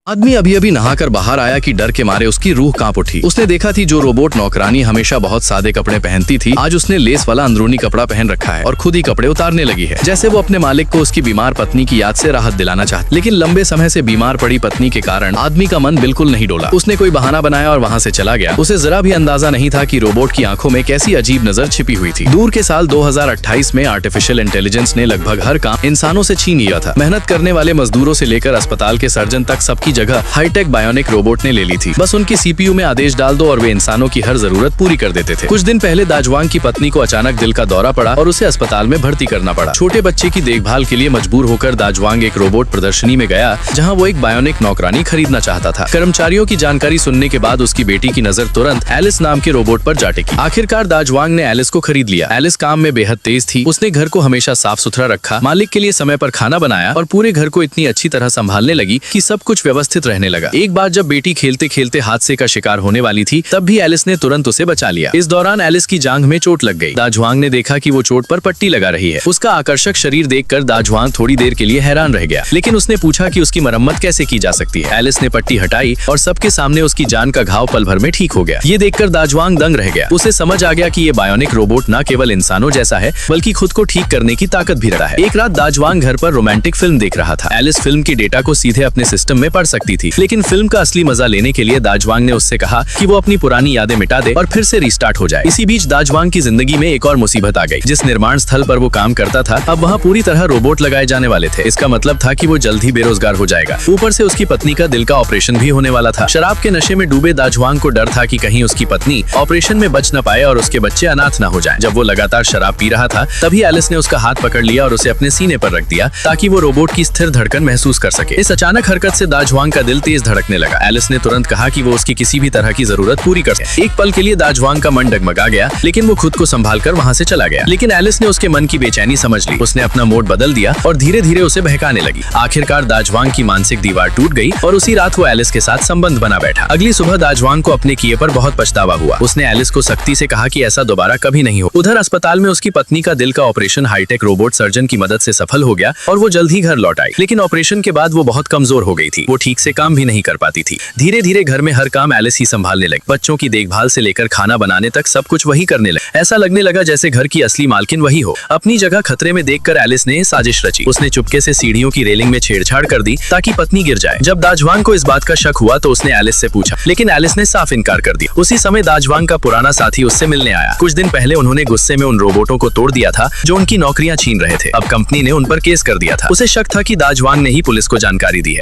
आदमी अभी अभी नहाकर बाहर आया कि डर के मारे उसकी रूह कांप उठी। उसने देखा थी जो रोबोट नौकरानी हमेशा बहुत सादे कपड़े पहनती थी, आज उसने लेस वाला अंदरूनी कपड़ा पहन रखा है और खुद ही कपड़े उतारने लगी है, जैसे वो अपने मालिक को उसकी बीमार पत्नी की याद से राहत दिलाना चाहती। लेकिन लंबे समय से बीमार पड़ी पत्नी के कारण आदमी का मन बिल्कुल नहीं डोला। उसने कोई बहाना बनाया और वहाँ से चला गया। उसे जरा भी अंदाजा नहीं था कि रोबोट की आंखों में कैसी अजीब नजर छिपी हुई थी। दूर के साल 2028 में आर्टिफिशियल इंटेलिजेंस ने लगभग हर काम इंसानों से छीन लिया था। मेहनत करने वाले मजदूरों से लेकर अस्पताल के सर्जन तक सबकी जगह हाईटेक बायोनिक रोबोट ने ले ली थी। बस उनकी सीपीयू में आदेश डाल दो और वे इंसानों की हर जरूरत पूरी कर देते थे। कुछ दिन पहले दाजवांग की पत्नी को अचानक दिल का दौरा पड़ा और उसे अस्पताल में भर्ती करना पड़ा। छोटे बच्चे की देखभाल के लिए मजबूर होकर दाजवांग एक रोबोट प्रदर्शनी में गया, जहां वो एक बायोनिक नौकरानी खरीदना चाहता था। कर्मचारियों की जानकारी सुनने के बाद उसकी बेटी की नजर तुरंत एलिस नाम के रोबोट पर जा टिकी। आखिरकार दाजवांग ने एलिस को खरीद लिया। एलिस काम में बेहद तेज थी। उसने घर को हमेशा साफ सुथरा रखा, मालिक के लिए समय पर खाना बनाया और पूरे घर को इतनी अच्छी तरह संभालने लगी कि सब कुछ व्यवस्थित रहने लगा। एक बार जब बेटी खेलते खेलते हादसे का शिकार होने वाली थी, तब भी एलिस ने तुरंत उसे बचा लिया। इस दौरान एलिस की जांघ में चोट लग गई। दाजवांग ने देखा कि वो चोट पर पट्टी लगा रही है। उसका आकर्षक शरीर देखकर दाजवांग थोड़ी देर के लिए हैरान रह गया, लेकिन उसने पूछा कि उसकी मरम्मत कैसे की जा सकती है। एलिस ने पट्टी हटाई और सबके सामने उसकी जान का घाव पल भर में ठीक हो गया। ये देखकर दाजवांग दंग रह गया। उसे समझ आ गया कि ये बायोनिक रोबोट न केवल इंसानों जैसा है, बल्कि खुद को ठीक करने की ताकत भी रखता है। एक रात दाजवांग घर पर रोमांटिक फिल्म देख रहा था। एलिस फिल्म की डेटा को सीधे अपने सिस्टम में पढ़ सकती थी, लेकिन फिल्म का असली मजा लेने के लिए दाजवांग ने उससे कहा कि वो अपनी पुरानी यादें मिटा दे और फिर से रिस्टार्ट हो जाए। इसी बीच दाजवांग की जिंदगी में एक और मुसीबत आ गई। जिस निर्माण स्थल पर वो काम करता था, अब वहाँ पूरी तरह रोबोट लगाए जाने वाले थे। इसका मतलब था कि वो जल्द ही बेरोजगार हो जाएगा। ऊपर से उसकी पत्नी का दिल का ऑपरेशन भी होने वाला था। शराब के नशे में डूबे दाजवांग को डर था कि कहीं उसकी पत्नी ऑपरेशन में बच न पाए और उसके बच्चे अनाथ न हो जाएं। जब वो लगातार शराब पी रहा था, तभी एलिस ने उसका हाथ पकड़ लिया और उसे अपने सीने पर रख दिया, ताकि वो रोबोट की स्थिर धड़कन महसूस कर सके। इस अचानक हरकत से दाजवांग का दिल तेज धड़कने लगा। एलिस ने तुरंत कहा कि वो उसकी किसी भी तरह की जरूरत पूरी कर सके। एक पल के लिए दाजवांग का मन डगमगा गया, लेकिन वो खुद को संभाल कर वहाँ से चला गया। लेकिन एलिस ने उसके मन की बेचैनी समझ ली। उसने अपना मोड बदल दिया और धीरे धीरे उसे बहकाने लगी। आखिरकार दाजवांग की मानसिक दीवार टूट गई और उसी रात वो एलिस के साथ संबंध बना बैठा। अगली सुबह दाजवांग को अपने किए पर बहुत पछतावा हुआ। उसने एलिस को सख्ती से कहा कि ऐसा दोबारा कभी नहीं हो। उधर अस्पताल में उसकी पत्नी का दिल का ऑपरेशन हाईटेक रोबोट सर्जन की मदद से सफल हो गया और वो जल्द ही घर लौट आई। लेकिन ऑपरेशन के बाद वो बहुत कमजोर हो गई थी। वो ठीक से काम भी नहीं कर पाती थी। धीरे धीरे घर में हर काम एलिस ही संभालने लगी। बच्चों की देखभाल से लेकर खाना बनाने तक सब कुछ वही करने लगी। ऐसा लगने लगा जैसे घर की असली मालकिन वही हो। अपनी जगह खतरे में देखकर एलिस ने साजिश रची। उसने चुपके से सीढ़ियों की रेलिंग में छेड़छाड़ कर दी ताकि पत्नी गिर जाए। जब दाजवांग को इस बात का शक हुआ तो उसने एलिस से पूछा, लेकिन एलिस ने साफ इनकार कर दिया। उसी समय दाजवांग का पुराना साथी उससे मिलने आया। कुछ दिन पहले उन्होंने गुस्से में उन रोबोटों को तोड़ दिया था जो उनकी नौकरियां छीन रहे थे। अब कंपनी ने उन पर केस कर दिया था। उसे शक था कि दाजवांग ने ही पुलिस को जानकारी दी है।